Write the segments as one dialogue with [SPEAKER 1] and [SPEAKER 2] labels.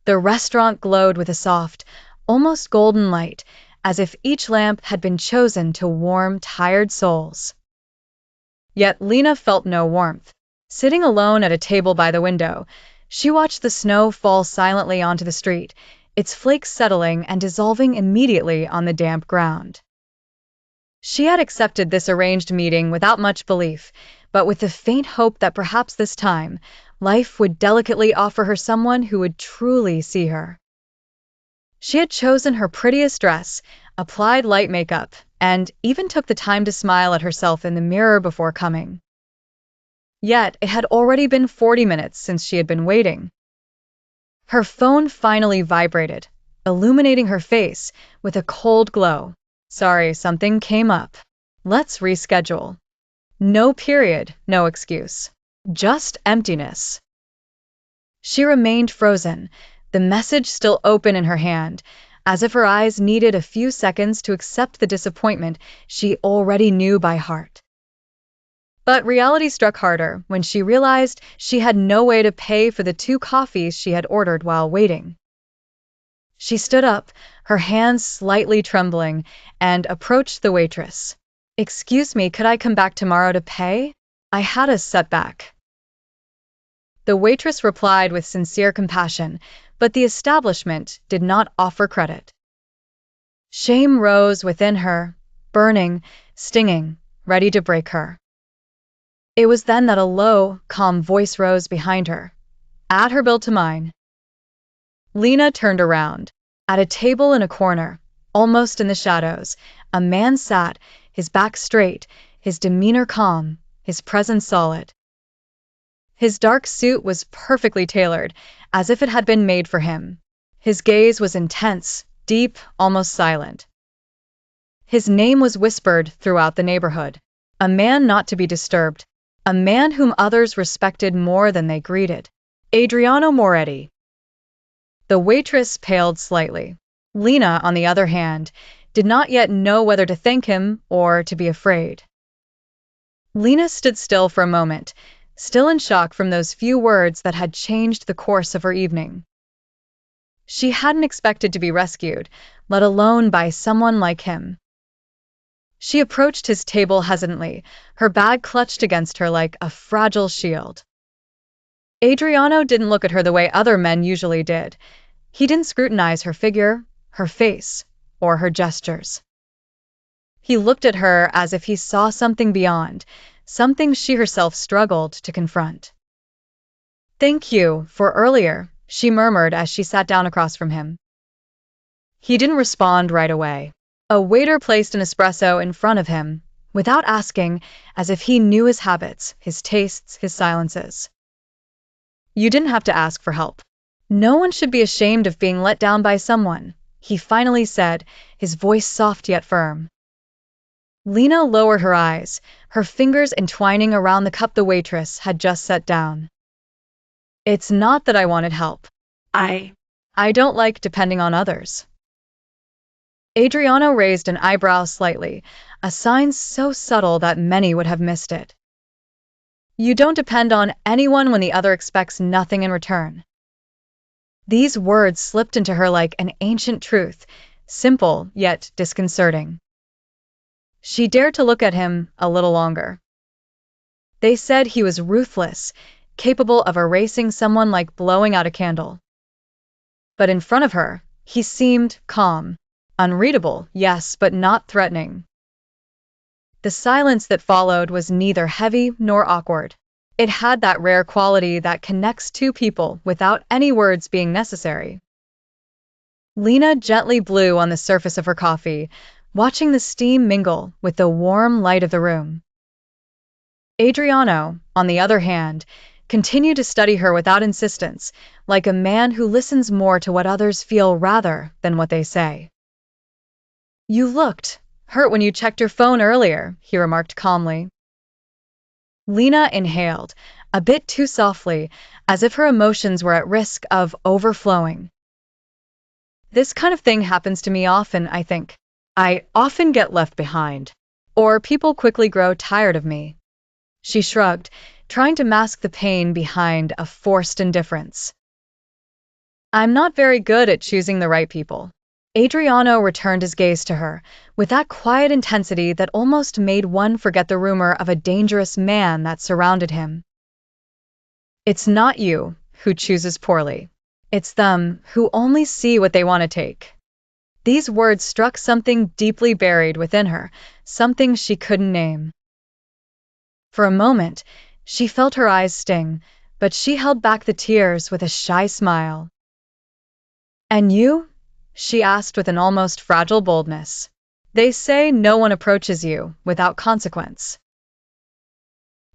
[SPEAKER 1] The restaurant glowed with a soft, almost golden light, as if each lamp had been chosen to warm tired souls. Yet Lena felt no warmth. Sitting alone at a table by the window, she watched the snow fall silently onto the street, its flakes settling and dissolving immediately on the damp ground. She had accepted this arranged meeting without much belief, but with the faint hope that perhaps this time, life would delicately offer her someone who would truly see her. She had chosen her prettiest dress, applied light makeup, and even took the time to smile at herself in the mirror before coming. Yet it had already been 40 minutes since she had been waiting. Her phone finally vibrated, illuminating her face with a cold glow. Sorry, something came up. Let's reschedule. No period, no excuse. Just emptiness. She remained frozen, the message still open in her hand, as if her eyes needed a few seconds to accept the disappointment she already knew by heart. But reality struck harder when she realized she had no way to pay for the 2 coffees she had ordered while waiting. She stood up, her hands slightly trembling, and approached the waitress. "Excuse me, could I come back tomorrow to pay? I had a setback." The waitress replied with sincere compassion, but the establishment did not offer credit. Shame rose within her, burning, stinging, ready to break her. It was then that a low, calm voice rose behind her. "Add her bill to mine." Lena turned around. At a table in a corner, almost in the shadows, a man sat, his back straight, his demeanor calm, his presence solid. His dark suit was perfectly tailored, as if it had been made for him. His gaze was intense, deep, almost silent. His name was whispered throughout the neighborhood. A man not to be disturbed. A man whom others respected more than they greeted. Adriano Moretti. The waitress paled slightly. Lena, on the other hand, did not yet know whether to thank him or to be afraid. Lena stood still for a moment, still in shock from those few words that had changed the course of her evening. She hadn't expected to be rescued, let alone by someone like him. She approached his table hesitantly, her bag clutched against her like a fragile shield. Adriano didn't look at her the way other men usually did. He didn't scrutinize her figure, her face, or her gestures. He looked at her as if he saw something beyond, something she herself struggled to confront. "Thank you for earlier," she murmured as she sat down across from him. He didn't respond right away. A waiter placed an espresso in front of him, without asking, as if he knew his habits, his tastes, his silences. "You didn't have to ask for help. No one should be ashamed of being let down by someone," he finally said, his voice soft yet firm. Lena lowered her eyes, her fingers entwining around the cup the waitress had just set down. "It's not that I wanted help. I don't like depending on others." Adriano raised an eyebrow slightly, a sign so subtle that many would have missed it. "You don't depend on anyone when the other expects nothing in return." These words slipped into her like an ancient truth, simple yet disconcerting. She dared to look at him a little longer. They said he was ruthless, capable of erasing someone like blowing out a candle. But in front of her, he seemed calm. Unreadable, yes, but not threatening. The silence that followed was neither heavy nor awkward. It had that rare quality that connects two people without any words being necessary. Lena gently blew on the surface of her coffee, watching the steam mingle with the warm light of the room. Adriano, on the other hand, continued to study her without insistence, like a man who listens more to what others feel rather than what they say. "You looked hurt when you checked your phone earlier," he remarked calmly. Lena inhaled, a bit too softly, as if her emotions were at risk of overflowing. "This kind of thing happens to me often, I think. I often get left behind. Or people quickly grow tired of me." She shrugged, trying to mask the pain behind a forced indifference. I'm not very good at choosing the right people. Adriano returned his gaze to her, with that quiet intensity that almost made one forget the rumor of a dangerous man that surrounded him. It's not you who chooses poorly. It's them who only see what they want to take. These words struck something deeply buried within her, something she couldn't name. For a moment, she felt her eyes sting, but she held back the tears with a shy smile. And you? She asked with an almost fragile boldness. They say no one approaches you without consequence.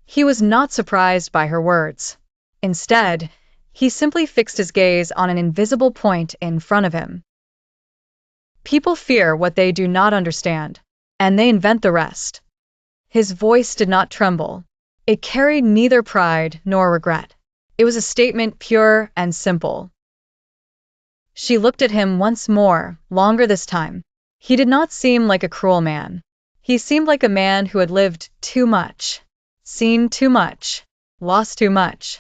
[SPEAKER 1] He was not surprised by her words. Instead, he simply fixed his gaze on an invisible point in front of him. People fear what they do not understand, and they invent the rest. His voice did not tremble. It carried neither pride nor regret. It was a statement pure and simple. She looked at him once more, longer this time. He did not seem like a cruel man. He seemed like a man who had lived too much, seen too much, lost too much.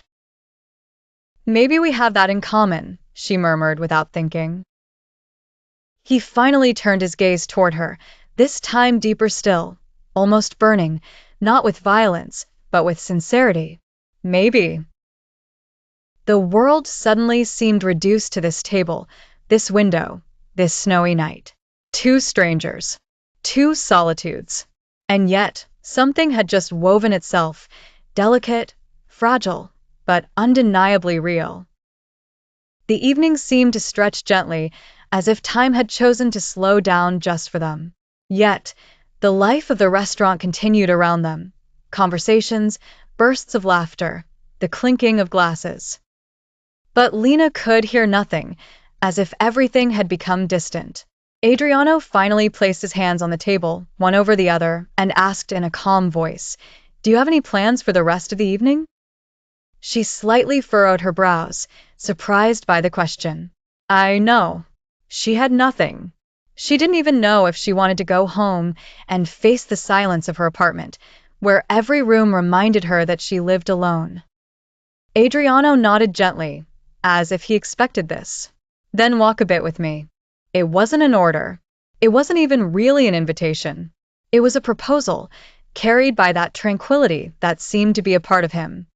[SPEAKER 1] Maybe we have that in common, she murmured without thinking. He finally turned his gaze toward her, this time deeper still, almost burning, not with violence, but with sincerity. Maybe. The world suddenly seemed reduced to this table, this window, this snowy night. Two strangers. Two solitudes. And yet, something had just woven itself, delicate, fragile, but undeniably real. The evening seemed to stretch gently, as if time had chosen to slow down just for them. Yet, the life of the restaurant continued around them. Conversations, bursts of laughter, the clinking of glasses. But Lena could hear nothing, as if everything had become distant. Adriano finally placed his hands on the table, one over the other, and asked in a calm voice, "Do you have any plans for the rest of the evening?" She slightly furrowed her brows, surprised by the question. I know. She had nothing. She didn't even know if she wanted to go home and face the silence of her apartment, where every room reminded her that she lived alone. Adriano nodded gently, as if he expected this. Then walk a bit with me. It wasn't an order. It wasn't even really an invitation. It was a proposal, carried by that tranquility that seemed to be a part of him.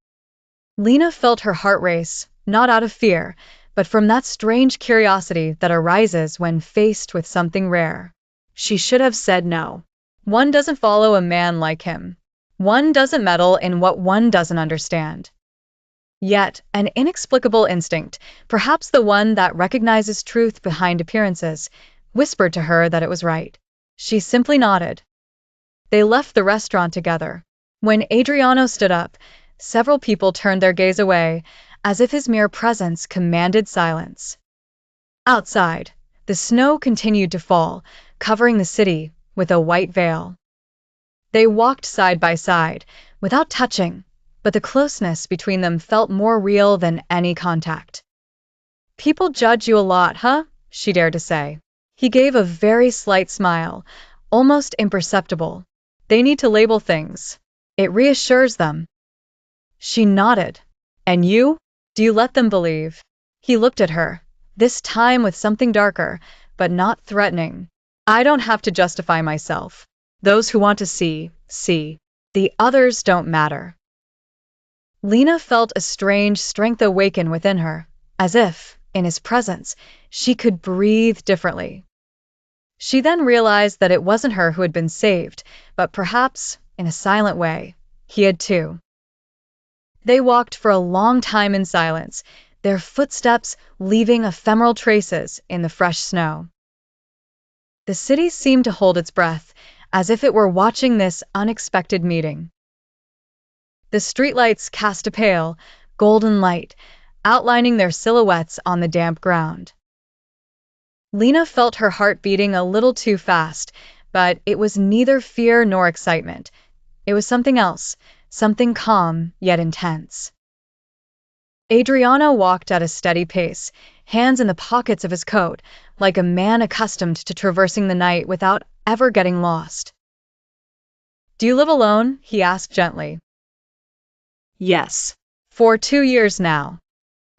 [SPEAKER 1] Lena felt her heart race, not out of fear, but from that strange curiosity that arises when faced with something rare. She should have said no. One doesn't follow a man like him. One doesn't meddle in what one doesn't understand. Yet, an inexplicable instinct, perhaps the one that recognizes truth behind appearances, whispered to her that it was right. She simply nodded. They left the restaurant together. When Adriano stood up, several people turned their gaze away, as if his mere presence commanded silence. Outside, the snow continued to fall, covering the city with a white veil. They walked side by side, without touching, but the closeness between them felt more real than any contact. People judge you a lot, huh? She dared to say. He gave a very slight smile, almost imperceptible. They need to label things. It reassures them. She nodded. And you? Do you let them believe? He looked at her, this time with something darker, but not threatening. I don't have to justify myself. Those who want to see, see. The others don't matter. Lena felt a strange strength awaken within her, as if, in his presence, she could breathe differently. She then realized that it wasn't her who had been saved, but perhaps, in a silent way, he had too. They walked for a long time in silence, their footsteps leaving ephemeral traces in the fresh snow. The city seemed to hold its breath, as if it were watching this unexpected meeting. The streetlights cast a pale, golden light, outlining their silhouettes on the damp ground. Lena felt her heart beating a little too fast, but it was neither fear nor excitement. It was something else, something calm yet intense. Adriano walked at a steady pace, hands in the pockets of his coat, like a man accustomed to traversing the night without ever getting lost. Do you live alone? He asked gently. Yes. For 2 years now.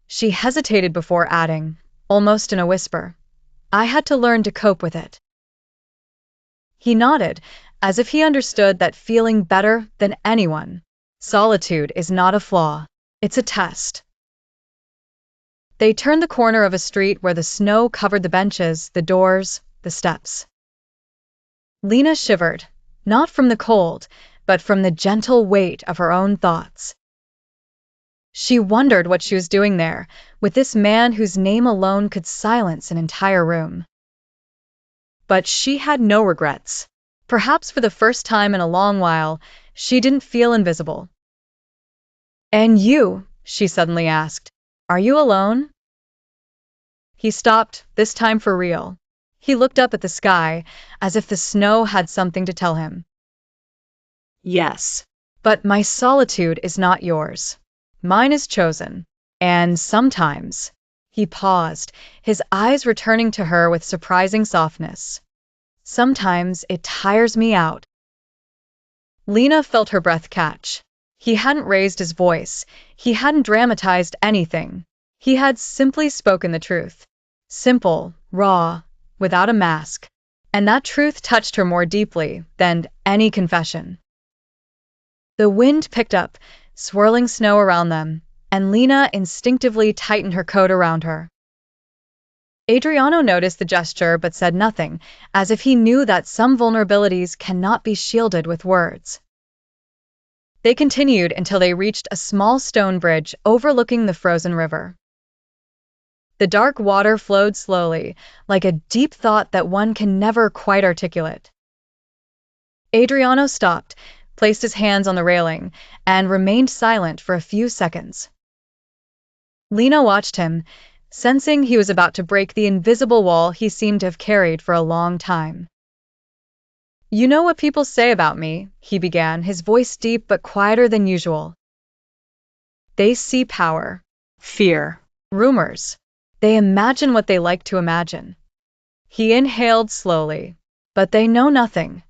[SPEAKER 1] She hesitated before adding, almost in a whisper. I had to learn to cope with it. He nodded, as if he understood that feeling better than anyone. Solitude is not a flaw. It's a test. They turned the corner of a street where the snow covered the benches, the doors, the steps. Lena shivered, not from the cold, but from the gentle weight of her own thoughts. She wondered what she was doing there, with this man whose name alone could silence an entire room. But she had no regrets. Perhaps for the first time in a long while, she didn't feel invisible. "And you," she suddenly asked, "are you alone?" He stopped, this time for real. He looked up at the sky, as if the snow had something to tell him. "Yes, but my solitude is not yours. Mine is chosen. And sometimes," he paused, his eyes returning to her with surprising softness, "sometimes it tires me out." Lena felt her breath catch. He hadn't raised his voice. He hadn't dramatized anything. He had simply spoken the truth. Simple, raw, without a mask. And that truth touched her more deeply than any confession. The wind picked up, swirling snow around them, and Lena instinctively tightened her coat around her. Adriano noticed the gesture but said nothing, as if he knew that some vulnerabilities cannot be shielded with words. They continued until they reached a small stone bridge overlooking the frozen river. The dark water flowed slowly, like a deep thought that one can never quite articulate. Adriano stopped, placed his hands on the railing, and remained silent for a few seconds. Lena watched him, sensing he was about to break the invisible wall he seemed to have carried for a long time. "You know what people say about me," he began, his voice deep but quieter than usual. "They see power, fear, rumors. They imagine what they like to imagine." He inhaled slowly. "But they know nothing."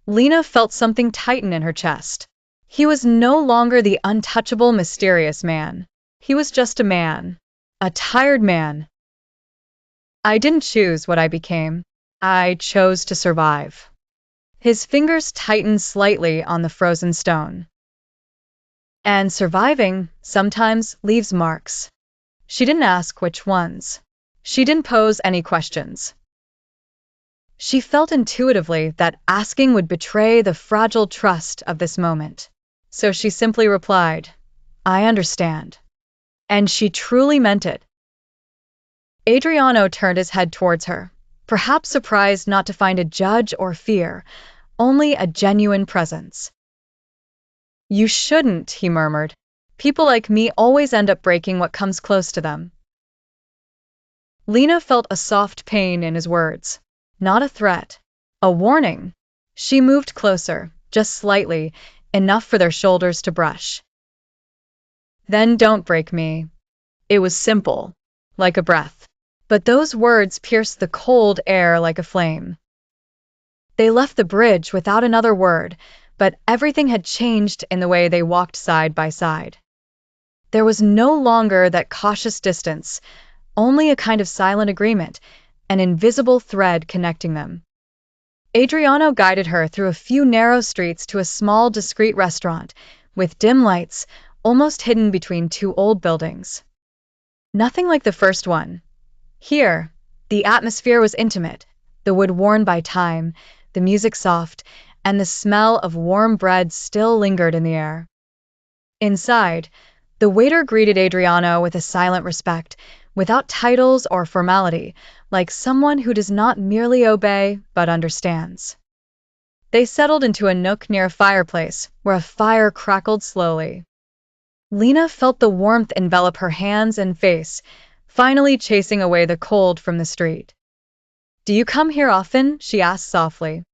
[SPEAKER 1] Lena felt something tighten in her chest. He was no longer the untouchable, mysterious man. He was just a man. A tired man. "I didn't choose what I became. I chose to survive." His fingers tightened slightly on the frozen stone. "And surviving sometimes leaves marks." She didn't ask which ones. She didn't pose any questions. She felt intuitively that asking would betray the fragile trust of this moment. So she simply replied, "I understand." And she truly meant it. Adriano turned his head towards her, perhaps surprised not to find a judge or fear, only a genuine presence. "You shouldn't," he murmured. "People like me always end up breaking what comes close to them." Lena felt a soft pain in his words. Not a threat. A warning. She moved closer, just slightly, enough for their shoulders to brush. "Then don't break me." It was simple, like a breath. But those words pierced the cold air like a flame. They left the bridge without another word, but everything had changed in the way they walked side by side. There was no longer that cautious distance, only a kind of silent agreement, an invisible thread connecting them. Adriano guided her through a few narrow streets to a small, discreet restaurant, with dim lights, almost hidden between two old buildings. Nothing like the first one. Here, the atmosphere was intimate, the wood worn by time, the music soft, and the smell of warm bread still lingered in the air. Inside, the waiter greeted Adriano with a silent respect, without titles or formality, like someone who does not merely obey but understands. They settled into a nook near a fireplace, where a fire crackled slowly. Lena felt the warmth envelop her hands and face, finally chasing away the cold from the street. "Do you come here often?" she asked softly.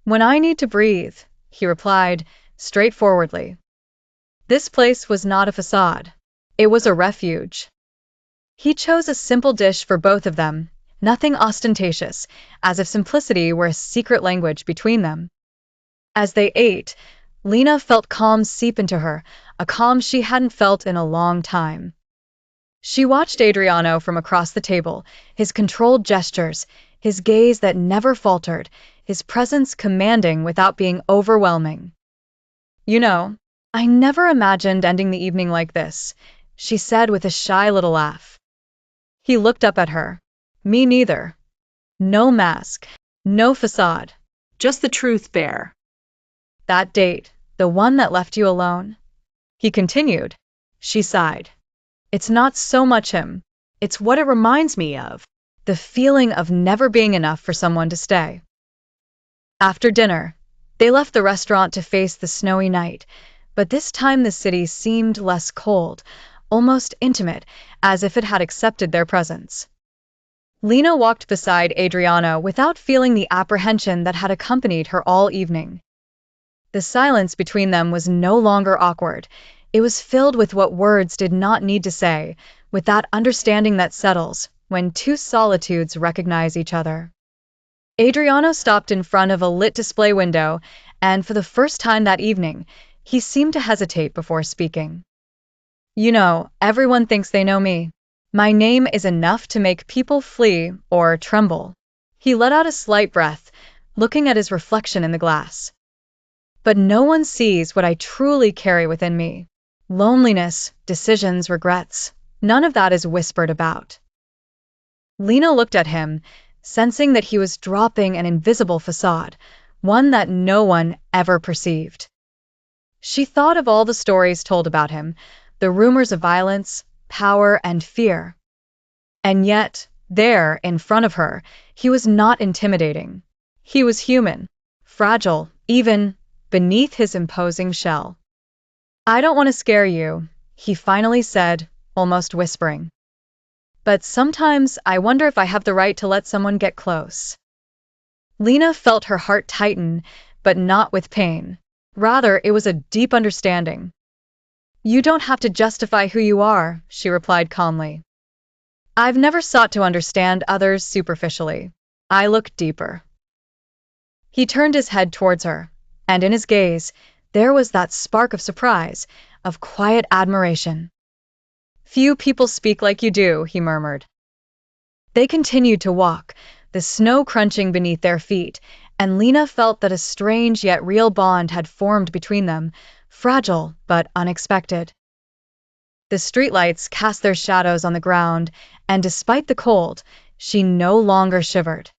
[SPEAKER 1] "When I need to breathe," he replied, straightforwardly. This place was not a facade. It was a refuge. He chose a simple dish for both of them, nothing ostentatious, as if simplicity were a secret language between them. As they ate, Lena felt calm seep into her, a calm she hadn't felt in a long time. She watched Adriano from across the table, his controlled gestures, his gaze that never faltered, his presence commanding without being overwhelming. "You know, I never imagined ending the evening like this," she said with a shy little laugh. He looked up at her. "Me neither. No mask, no facade, just the truth bare." "That date, the one that left you alone?" he continued. She sighed. "It's not so much him. It's what it reminds me of. The feeling of never being enough for someone to stay." After dinner, they left the restaurant to face the snowy night, but this time the city seemed less cold, almost intimate, as if it had accepted their presence. Lena walked beside Adriano without feeling the apprehension that had accompanied her all evening. The silence between them was no longer awkward. It was filled with what words did not need to say, with that understanding that settles when two solitudes recognize each other. Adriano stopped in front of a lit display window, and for the first time that evening, he seemed to hesitate before speaking. "You know, everyone thinks they know me. My name is enough to make people flee or tremble." He let out a slight breath, looking at his reflection in the glass. "But no one sees what I truly carry within me. Loneliness, decisions, regrets. None of that is whispered about." Lena looked at him, sensing that he was dropping an invisible facade, one that no one ever perceived. She thought of all the stories told about him, the rumors of violence, power, and fear. And yet, there, in front of her, he was not intimidating. He was human, fragile, even beneath his imposing shell. "I don't want to scare you," he finally said, almost whispering. "But sometimes I wonder if I have the right to let someone get close." Lena felt her heart tighten, but not with pain. Rather, it was a deep understanding. "You don't have to justify who you are," she replied calmly. "I've never sought to understand others superficially. I look deeper." He turned his head towards her, and in his gaze, there was that spark of surprise, of quiet admiration. "Few people speak like you do," he murmured. They continued to walk, the snow crunching beneath their feet, and Lena felt that a strange yet real bond had formed between them, fragile but unexpected. The streetlights cast their shadows on the ground, and despite the cold, she no longer shivered.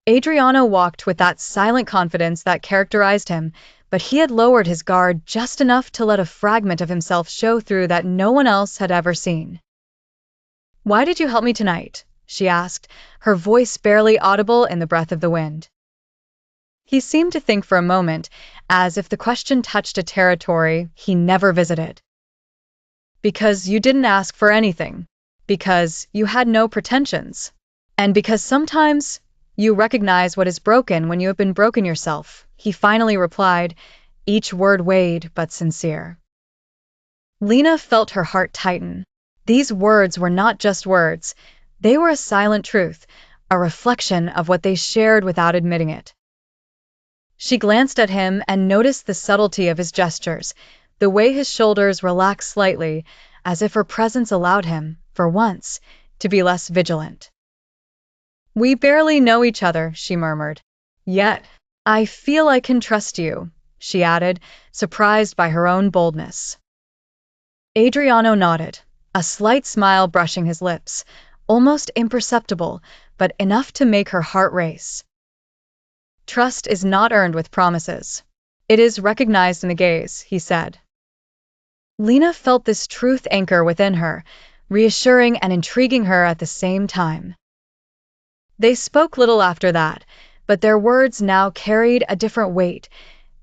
[SPEAKER 1] Adriano walked with that silent confidence that characterized him, but he had lowered his guard just enough to let a fragment of himself show through that no one else had ever seen. "Why did you help me tonight?" she asked, her voice barely audible in the breath of the wind. He seemed to think for a moment, as if the question touched a territory he never visited. "Because you didn't ask for anything. Because you had no pretensions. And because sometimes you recognize what is broken when you have been broken yourself," he finally replied, each word weighed but sincere. Lena felt her heart tighten. These words were not just words. They were a silent truth, a reflection of what they shared without admitting it. She glanced at him and noticed the subtlety of his gestures, the way his shoulders relaxed slightly, as if her presence allowed him, for once, to be less vigilant. "We barely know each other," she murmured. "Yet, I feel I can trust you," she added, surprised by her own boldness. Adriano nodded, a slight smile brushing his lips, almost imperceptible, but enough to make her heart race. "Trust is not earned with promises. It is recognized in the gaze," he said. Lena felt this truth anchor within her, reassuring and intriguing her at the same time. They spoke little after that, but their words now carried a different weight.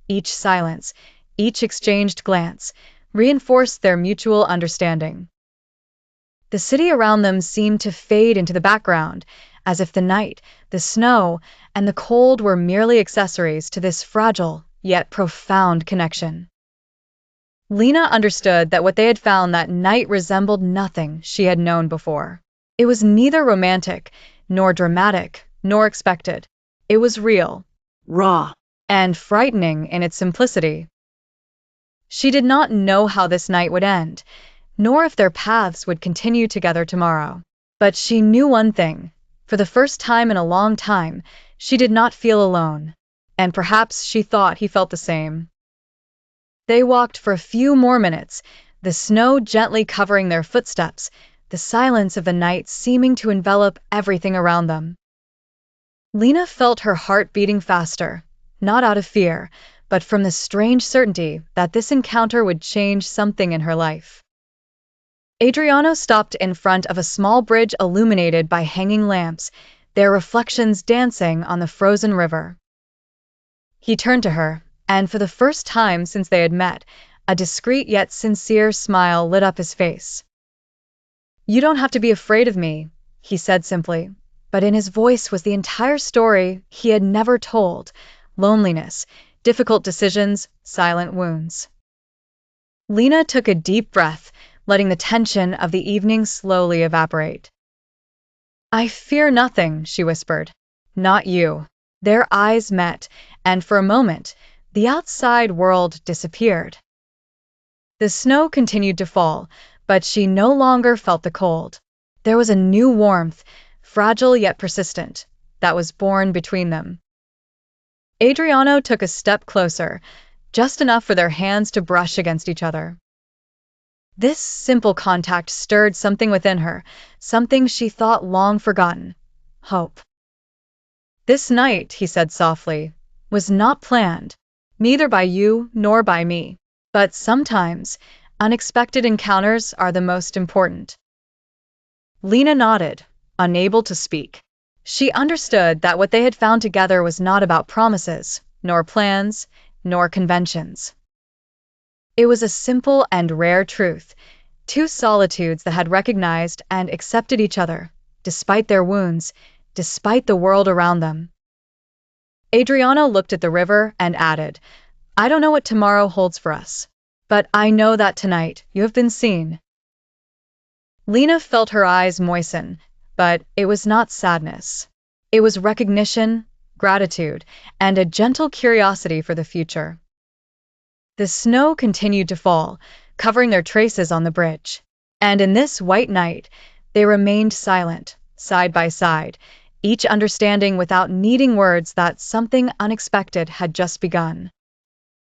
[SPEAKER 1] Each silence, each exchanged glance, reinforced their mutual understanding. The city around them seemed to fade into the background, as if the night, the snow, and the cold were merely accessories to this fragile, yet profound connection. Lena understood that what they had found that night resembled nothing she had known before. It was neither romantic, nor dramatic, nor expected. It was real, raw, and frightening in its simplicity. She did not know how this night would end, nor if their paths would continue together tomorrow. But she knew one thing. For the first time in a long time, she did not feel alone. And perhaps she thought he felt the same. They walked for a few more minutes, the snow gently covering their footsteps, the silence of the night seeming to envelop everything around them. Lena felt her heart beating faster, not out of fear, but from the strange certainty that this encounter would change something in her life. Adriano stopped in front of a small bridge illuminated by hanging lamps, their reflections dancing on the frozen river. He turned to her, and for the first time since they had met, a discreet yet sincere smile lit up his face. "You don't have to be afraid of me," he said simply, but in his voice was the entire story he had never told: loneliness, difficult decisions, silent wounds. Lena took a deep breath, letting the tension of the evening slowly evaporate. "I fear nothing," she whispered. "Not you." Their eyes met, and for a moment, the outside world disappeared. The snow continued to fall, but she no longer felt the cold. There was a new warmth, fragile yet persistent, that was born between them. Adriano took a step closer, just enough for their hands to brush against each other. This simple contact stirred something within her, something she thought long forgotten: hope. "This night," he said softly, "was not planned, neither by you nor by me. But sometimes, unexpected encounters are the most important." Lena nodded, unable to speak. She understood that what they had found together was not about promises, nor plans, nor conventions. It was a simple and rare truth, two solitudes that had recognized and accepted each other, despite their wounds, despite the world around them. Adriano looked at the river and added, "I don't know what tomorrow holds for us, but I know that tonight you have been seen." Lena felt her eyes moisten, but it was not sadness. It was recognition, gratitude, and a gentle curiosity for the future. The snow continued to fall, covering their traces on the bridge. And in this white night, they remained silent, side by side, each understanding without needing words that something unexpected had just begun.